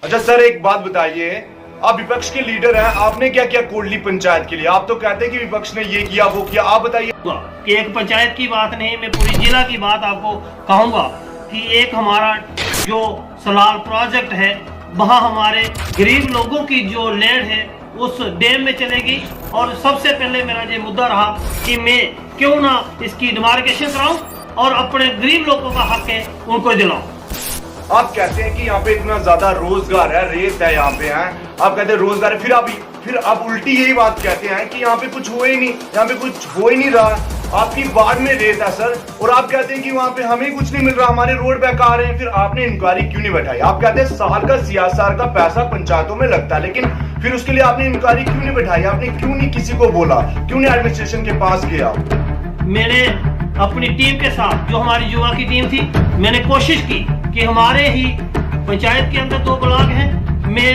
अच्छा सर, एक बात बताइए, आप विपक्ष के लीडर हैं, आपने क्या किया कोटली पंचायत के लिए? आप तो कहते हैं कि विपक्ष ने ये किया वो किया, आप बताइए। कि एक पंचायत की बात नहीं, मैं पूरी जिला की बात आपको कहूंगा कि एक हमारा जो सलाल प्रोजेक्ट है, वहाँ हमारे गरीब लोगों की जो लैंड है उस डैम में चलेगी। और सबसे पहले मेरा ये मुद्दा रहा कि मैं क्यों ना इसकी डिमार्केशन कराऊं और अपने गरीब लोगों का हक है उनको दिलाऊं। आप कहते हैं कि यहाँ पे इतना ज्यादा रोजगार है, रेत है यहाँ पे है, आप कहते हैं रोजगार है, फिर आप उल्टी यही बात कहते हैं कि यहाँ पे कुछ हो ही नहीं, यहाँ पे कुछ हो ही नहीं रहा। आपकी बाढ़ में रेत है सर, और आप कहते हैं कि वहाँ पे हमें कुछ नहीं मिल रहा, हमारे रोड बेकार हैं। फिर आपने इंक्वायरी क्यों नहीं बैठाई? आप कहते हैं साल का CSR का पैसा पंचायतों में लगता है, लेकिन फिर उसके लिए आपने इंक्वायरी क्यों नहीं बैठाई? आपने क्यों नहीं किसी को बोला, क्यों नहीं एडमिनिस्ट्रेशन के पास गया? मैंने अपनी टीम के साथ, जो हमारी युवा की टीम थी, मैंने कोशिश की कि हमारे ही पंचायत के अंदर 2 ब्लॉक हैं, मैं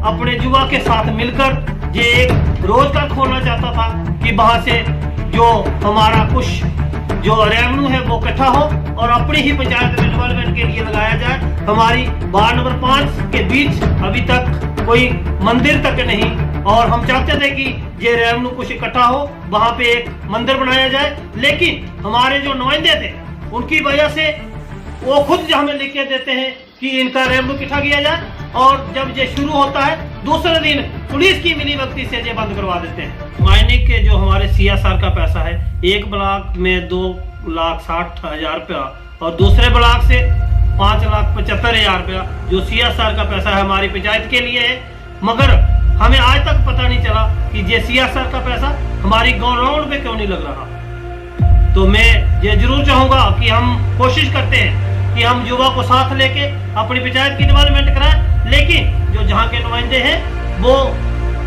अपने युवा के साथ मिलकर ये एक रोजगार खोलना चाहता था कि वहां से जो हमारा कुछ जो रेवेन्यू है वो इकट्ठा हो और अपनी ही पंचायत में डेवलपमेंट के लिए लगाया जाए। हमारी वार्ड नंबर 5 के बीच अभी तक कोई मंदिर तक नहीं, और हम चाहते थे कि ये रेवेन्यू कुछ इकट्ठा हो, वहां पे एक मंदिर बनाया जाए। लेकिन हमारे जो नुमाइंदे थे उनकी वजह से वो खुद हमें लिख के देते हैं कि इनका रेवेन्यू इकट्ठा किया जाए, और जब ये शुरू होता है दूसरे दिन पुलिस की मिली भगती से ये बंद करवा देते हैं। माइनिंग के जो हमारे CSR का पैसा है, एक ब्लॉक में 2,60,000 रुपया और दूसरे ब्लॉक से 5,75,000 रुपया जो CSR का पैसा है हमारी पंचायत के लिए है। मगर हमें आज तक पता नहीं चला कि ये CSR का पैसा हमारी ग्राउंड पे क्यों नहीं लग रहा। तो मैं ये जरूर चाहूंगा कि हम कोशिश करते हैं कि हम युवा को साथ लेके अपनी पंचायत की डेवलपमेंट कराएं, लेकिन जो जहाँ के नुमाइंदे हैं वो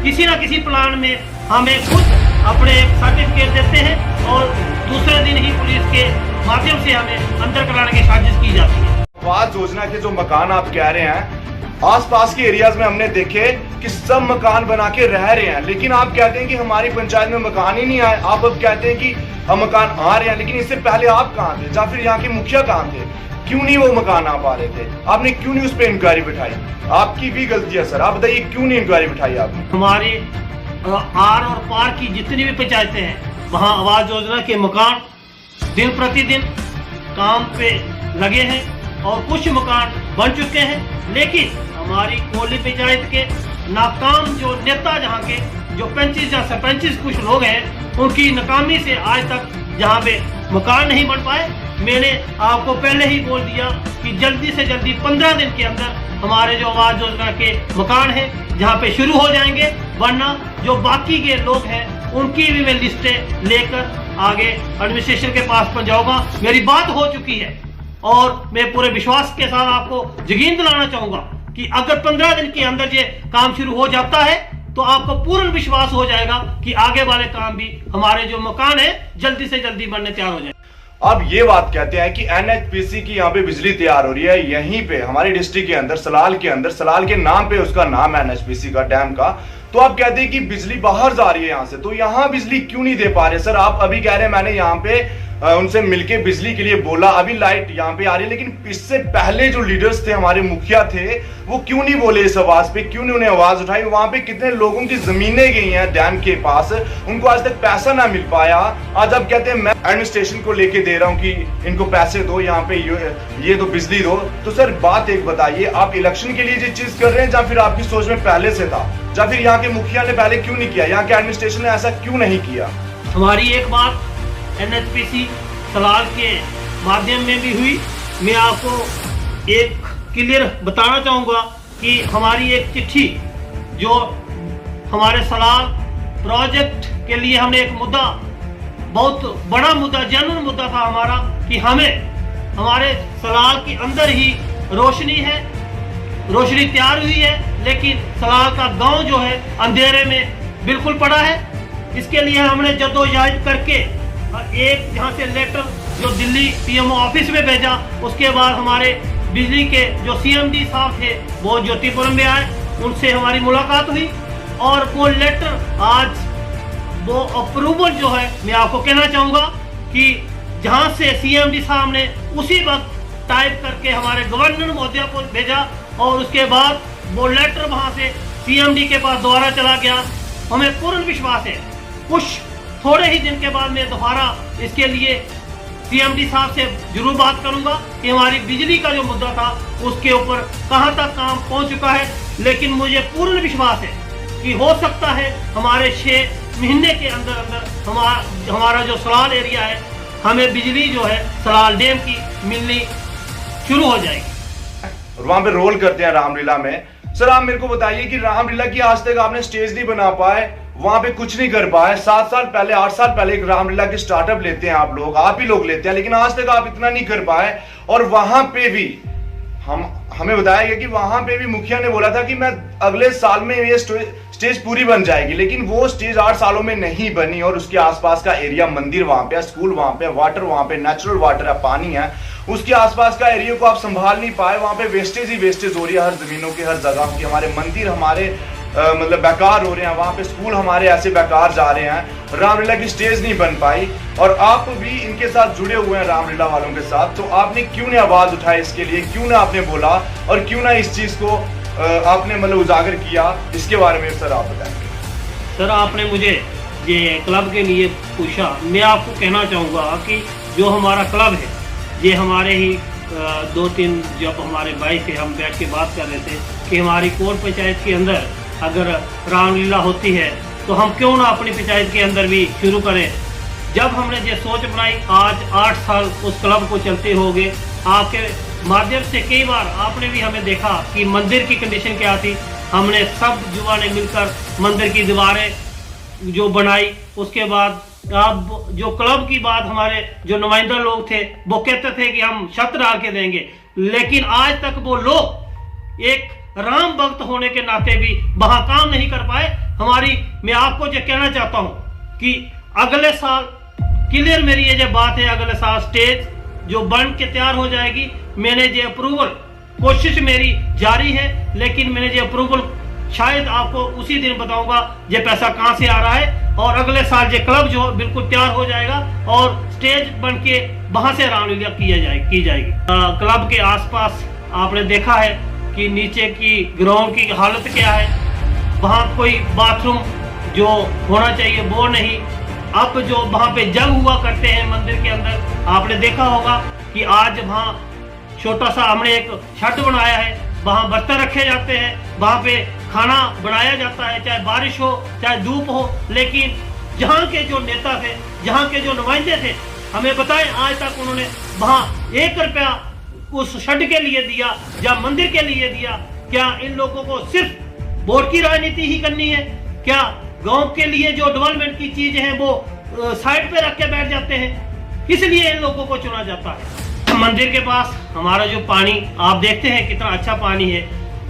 किसी ना किसी प्लान में हमें खुद अपने एक सर्टिफिकेट देते हैं और दूसरे दिन ही पुलिस के माध्यम से हमें अंदर कराने की साजिश की जाती है। आवास योजना के जो मकान आप कह रहे हैं, आसपास के एरियाज में हमने देखे कि सब मकान बना के रह रहे हैं, लेकिन आप कहते हैं कि हमारी पंचायत में मकान ही नहीं आए। आप अब कहते हैं कि हम मकान आ रहे हैं, लेकिन इससे पहले आप कहाँ थे, या फिर यहाँ के मुखिया कहाँ थे? क्यों नहीं वो मकान आ पा रहे थे? आपने क्यों नहीं उस पर इंक्वायरी बिठाई? आपकी भी गलती है सर, आप बताइए क्यों नहीं इंक्वायरी बिठाई आपने? हमारे आर और पार की जितनी भी पंचायतें हैं, वहाँ आवास योजना के मकान दिन प्रतिदिन काम पे लगे हैं और कुछ मकान बन चुके हैं। लेकिन हमारी कोटली पंचायत के नाकाम जो नेता, जहाँ के जो पंचिस या सरपंचिस कुछ लोग हैं, उनकी नाकामी से आज तक जहाँ पे मकान नहीं बन पाए। मैंने आपको पहले ही बोल दिया कि जल्दी से जल्दी 15 दिन के अंदर हमारे जो आवास योजना के मकान हैं जहाँ पे शुरू हो जाएंगे, वरना जो बाकी के लोग हैं उनकी भी मैं लिस्टें लेकर आगे एडमिनिस्ट्रेशन के पास पहुंचाऊंगा। मेरी बात हो चुकी है और मैं पूरे विश्वास के साथ आपको यकीन दिलाना चाहूंगा कि अगर 15 दिन के अंदर ये काम शुरू हो जाता है तो आपको पूर्ण विश्वास हो जाएगा कि आगे वाले काम भी, हमारे जो मकान है, जल्दी से जल्दी बनने तैयार हो जाए। आप ये बात कहते हैं कि NHPC की यहाँ पे बिजली तैयार हो रही है, यहीं पे हमारे डिस्ट्रिक्ट के अंदर, सलाल के अंदर, सलाल के नाम पे उसका नाम है NHPC का, डैम का। तो आप कहते हैं कि बिजली बाहर जा रही है यहाँ से, तो यहाँ बिजली क्यों नहीं दे पा रहे? सर आप अभी कह रहे हैं मैंने यहाँ पे उनसे मिलके बिजली के लिए बोला, अभी लाइट यहाँ पे आ रही है, लेकिन इससे पहले जो लीडर्स थे, हमारे मुखिया थे, वो क्यों नहीं बोले इस आवाज पे? क्यों नहीं उन्हें आवाज उठाई? वहां पे कितने लोगों की जमीनें गई हैं डैम के पास, उनको आज तक पैसा ना मिल पाया। आज आप कहते हैं मैं एडमिनिस्ट्रेशन को लेके दे रहा हूँ कि इनको पैसे दो, यहाँ पे ये दो, बिजली दो। तो सर बात एक बताइए, आप इलेक्शन के लिए ये चीज कर रहे हैं, या फिर आपकी सोच में पहले से था, या फिर यहाँ के मुखिया ने पहले क्यों नहीं किया, यहाँ के एडमिनिस्ट्रेशन ने ऐसा क्यों नहीं किया? हमारी एक बात NHPC सलाल के माध्यम में भी हुई। मैं आपको एक क्लियर बताना चाहूँगा कि हमारी एक चिट्ठी, जो हमारे सलाल प्रोजेक्ट के लिए हमने एक मुद्दा, बहुत बड़ा मुद्दा, जेन्युइन मुद्दा था हमारा, कि हमें हमारे सलाल के अंदर ही रोशनी है, रोशनी तैयार हुई है, लेकिन सलाल का गांव जो है अंधेरे में बिल्कुल पड़ा है। इसके लिए हमने जद्दोजहद करके एक यहाँ से लेटर जो दिल्ली PMO ऑफिस में भेजा, उसके बाद हमारे बिजली के जो CMD साहब थे वो ज्योतिपुरम में आए, उनसे हमारी मुलाकात हुई और वो लेटर आज वो अप्रूवल जो है, मैं आपको कहना चाहूँगा कि जहाँ से CMD साहब ने उसी वक्त टाइप करके हमारे गवर्नर महोदय को भेजा और उसके बाद वो लेटर वहां से सीएमडी के पास दोबारा चला गया। हमें पूर्ण विश्वास है कुछ थोड़े ही दिन के बाद मैं दोबारा इसके लिए सीएमडी साहब से जरूर बात करूंगा कि हमारी बिजली का जो मुद्दा था उसके ऊपर कहां तक काम पहुंच चुका है। लेकिन मुझे पूर्ण विश्वास है कि हो सकता है हमारे 6 महीने के अंदर अंदर हमारा जो सलाल एरिया है हमें बिजली जो है सलाल डैम की मिलनी शुरू हो जाएगी। और वहां पे रोल करते हैं रामलीला में। सर आप मेरे को बताइए कि रामलीला की आज तक आपने स्टेज नहीं बना पाए, वहां पे कुछ नहीं कर पाए। 7 साल पहले 8 साल पहले एक रामलीला की स्टार्टअप लेते हैं आप ही लोग लेते हैं, लेकिन आज तक आप इतना नहीं कर पाए। और वहां पे भी हमें बताया गया कि वहां पे भी मुखिया ने बोला था कि मैं अगले साल में ये स्टेज पूरी बन जाएगी, लेकिन वो स्टेज 8 सालों में नहीं बनी। और उसके आसपास का एरिया, मंदिर वहां पे, स्कूल वहां पे, वाटर वहां पे, नेचुरल वाटर है, पानी है, उसके आसपास का एरिया को आप संभाल नहीं पाए। वहां पे वेस्टेज ही वेस्टेज हो रही है हर जमीनों की, हर जगह की। हमारे मंदिर हमारे मतलब बेकार हो रहे हैं, वहां पे स्कूल हमारे ऐसे बेकार जा रहे हैं। रामलीला की स्टेज नहीं बन पाई और आप भी इनके साथ जुड़े हुए हैं रामलीला वालों के साथ, तो आपने क्यों नहीं आवाज उठाई इसके लिए, क्यों ना आपने बोला और क्यों ना इस चीज को आपने मतलब उजागर किया, इसके बारे में सर आप बताएंगे। सर आपने मुझे ये क्लब के लिए पूछा, मैं आपको कहना चाहूँगा कि जो हमारा क्लब है ये हमारे ही 2-3 जब हमारे भाई थे हम बैठ के बात कर रहे थे कि हमारी कोट पंचायत के अंदर अगर रामलीला होती है तो हम क्यों ना अपनी पंचायत के अंदर भी शुरू करें। जब हमने ये सोच बनाई, आज 8 साल उस क्लब को चलते हो गए। आपके माध्यम से कई बार आपने भी हमें देखा कि मंदिर की कंडीशन क्या थी। हमने सब युवा ने मिलकर मंदिर की दीवारें जो बनाई। उसके बाद अब जो क्लब की बात, हमारे जो नुमाइंदा लोग थे वो कहते थे कि हम छत डाल के देंगे, लेकिन आज तक वो लोग एक राम भक्त होने के नाते भी वहां काम नहीं कर पाए। मैं आपको जो कहना चाहता हूं कि अगले साल क्लियर मेरी ये जो बात है, अगले साल स्टेज जो बन के तैयार हो जाएगी। मैंने जो अप्रूवल, कोशिश मेरी जारी है, लेकिन मैंने जो अप्रूवल शायद आपको उसी दिन बताऊंगा ये पैसा कहां से आ रहा है। और अगले साल ये क्लब जो बिल्कुल तैयार हो जाएगा और स्टेज बन के वहां से रामलीला की जाएगी। क्लब के आसपास आपने देखा है कि नीचे की ग्राउंड की हालत क्या है, वहाँ कोई बाथरूम जो होना चाहिए वो नहीं। अब जो वहाँ पे जग हुआ करते हैं मंदिर के अंदर, आपने देखा होगा कि आज वहाँ छोटा सा हमने एक छत बनाया है, वहाँ बर्तन रखे जाते हैं, वहाँ पे खाना बनाया जाता है, चाहे बारिश हो चाहे धूप हो। लेकिन जहाँ के जो नेता थे, जहाँ के जो नुमाइंदे थे, हमें बताएं आज तक उन्होंने वहाँ 1 रुपया उस शेड के लिए दिया या मंदिर के लिए दिया। क्या इन लोगों को सिर्फ वोट की राजनीति ही करनी है? क्या गांव के लिए जो डेवलपमेंट की चीजें हैं वो साइड पे रख के बैठ जाते हैं? इसलिए इन लोगों को चुना जाता है। मंदिर के पास हमारा जो पानी आप देखते हैं कितना अच्छा पानी है।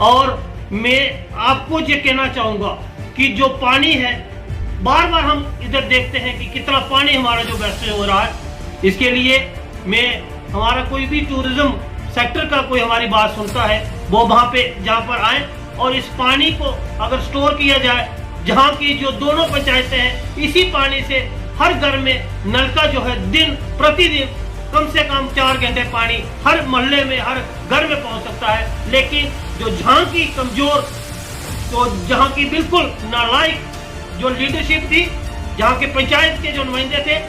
और मैं आपको ये कहना चाहूंगा कि जो पानी है, बार बार हम इधर देखते हैं कि कितना पानी हमारा जो वेस्ट हो रहा है। इसके लिए हमारा कोई भी टूरिज्म सेक्टर का कोई हमारी बात सुनता है वो वहां पे जहां पर आए और इस पानी को अगर स्टोर किया जाए, जहां की जो दोनों पंचायतें हैं, इसी पानी से हर घर में नल का जो है दिन प्रतिदिन कम से कम 4 घंटे पानी हर मोहल्ले में, हर घर में पहुंच सकता है। लेकिन जो जहां की कमजोर, तो जहां की बिल्कुल नालायक जो लीडरशिप थी, जहां के पंचायत के जो नुमाइंदे थे,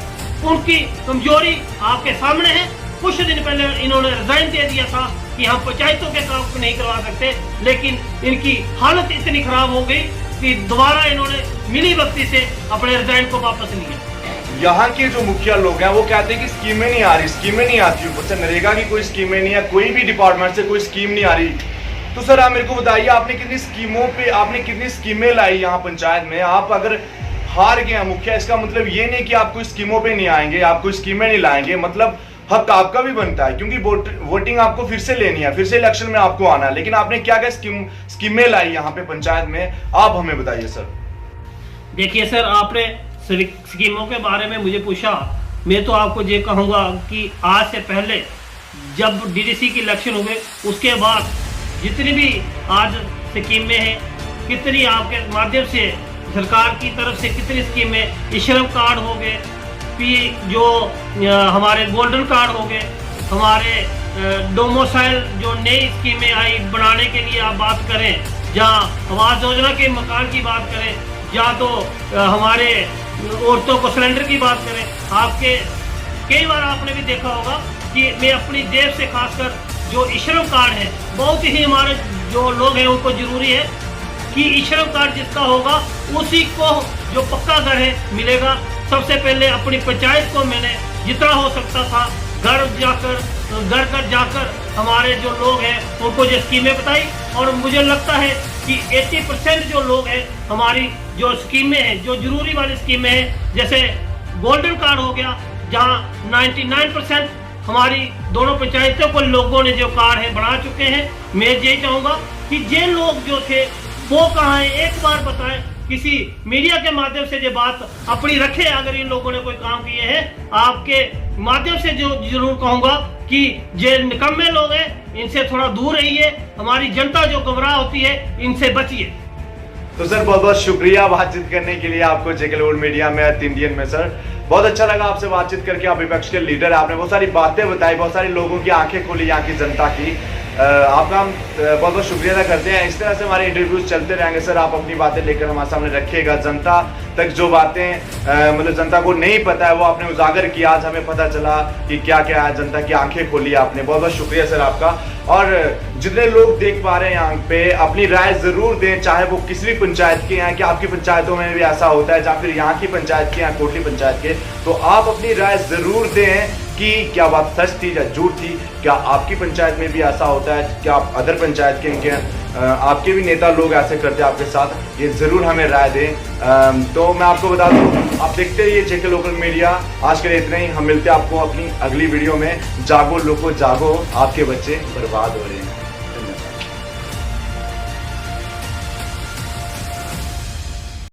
उनकी कमजोरी आपके सामने है। कुछ दिन पहले इन्होंने रिजाइन दे दिया था कि हम पंचायतों के काम को नहीं करवा सकते, लेकिन इनकी हालत इतनी खराब हो गई कि दोबारा इन्होंने मिली भक्ति से अपने रिजाइन को वापस लिया। यहाँ के जो मुखिया लोग हैं वो कहते हैं कि स्कीमें नहीं आ रही, स्कीमें नहीं आती, ऊपर से नरेगा की कोई स्कीमें नहीं है, कोई भी डिपार्टमेंट से कोई स्कीम नहीं आ रही। तो सर आप मेरे को बताइए, आपने कितनी स्कीमें लाई यहाँ पंचायत में? आप अगर हार गए मुखिया, इसका मतलब ये नहीं कि आप कोई स्कीमों पे नहीं आएंगे, आप कोई स्कीमें नहीं लाएंगे, मतलब हक आपका भी बनता है, क्योंकि वोटिंग आपको फिर से लेनी है, फिर से इलेक्शन में आपको आना है। लेकिन आपने क्या क्या स्कीमें लाई यहाँ पे पंचायत में, आप हमें बताइए सर। देखिए सर, आपने स्कीमों के बारे में मुझे पूछा, मैं तो आपको ये कहूँगा कि आज से पहले जब डीडीसी की इलेक्शन हुए उसके बाद जितनी भी आज स्कीमें हैं, कितनी आपके माध्यम से सरकार की तरफ से कितनी स्कीमें, श्रम कार्ड हो गए, जो हमारे गोल्डन कार्ड हो गए, हमारे डोमोसाइल जो नई स्कीमें आई बनाने के लिए आप बात करें या आवास योजना के मकान की बात करें, या तो हमारे औरतों को सिलेंडर की बात करें, आपके कई बार आपने भी देखा होगा कि मैं अपनी देश से खासकर जो ईश्रम कार्ड है, बहुत ही हमारे जो लोग हैं उनको जरूरी है कि ईश्रम कार्ड जिसका होगा उसी को जो पक्का घर है मिलेगा। सबसे पहले अपनी पंचायत को मैंने जितना हो सकता था घर जाकर हमारे जो लोग हैं उनको जो स्कीमें बताई, और मुझे लगता है कि 80% जो लोग हैं हमारी जो स्कीमें हैं, जो जरूरी वाली स्कीमें हैं, जैसे गोल्डन कार्ड हो गया, जहां 99% हमारी दोनों पंचायतों को लोगों ने जो कार्ड है बना चुके हैं। मैं यही चाहूँगा कि जे लोग जो थे वो कहाँ हैं, एक बार बताएं, किसी मीडिया के माध्यम से ये बात अपनी रखे। अगर इन लोगों ने कोई काम किए हैं, आपके माध्यम से जो जरूर कहूँगा कि जे निकम्मे लोग हैं इनसे थोड़ा दूर रहिए, हमारी जनता जो गुमराह होती है इनसे बचिए। तो सर बहुत बहुत शुक्रिया बातचीत करने के लिए आपको जेके लोड मीडिया में अर्थ इंडियन में। सर बहुत अच्छा लगा आपसे बातचीत करके, आप विपक्ष के लीडर, आपने बहुत सारी बातें बताई, बहुत सारे लोगों की आंखें खोली यहाँ की जनता की। आपका हम बहुत बहुत शुक्रिया अदा करते हैं। इस तरह से हमारे इंटरव्यूज चलते रहेंगे सर, आप अपनी बातें लेकर हमारे सामने रखिएगा। जनता तक जो बातें मतलब जनता को नहीं पता है वो आपने उजागर किया, आज हमें पता चला कि क्या क्या है, जनता की आंखें खोली आपने। बहुत बहुत शुक्रिया सर आपका। और जितने लोग देख पा रहे हैं यहाँ पे अपनी राय जरूर दें, चाहे वो किसी भी पंचायत के हैं, कि आपकी पंचायतों में भी ऐसा होता है, या फिर यहाँ की पंचायत के, यहाँ कोटली पंचायत के, तो आप अपनी राय जरूर दें कि क्या बात सच थी या झूठ थी, क्या आपकी पंचायत में भी ऐसा होता है, क्या आप अदर पंचायत के आपके भी नेता लोग ऐसे करते हैं आपके साथ, ये जरूर हमें राय दें। तो मैं आपको बता दूं, आप देखते रहिए जेके लोकल मीडिया। आज के लिए इतना ही, हम मिलते हैं आपको अपनी अगली वीडियो में। जागो लोगो जागो, आपके बच्चे बर्बाद हो रहे हैं।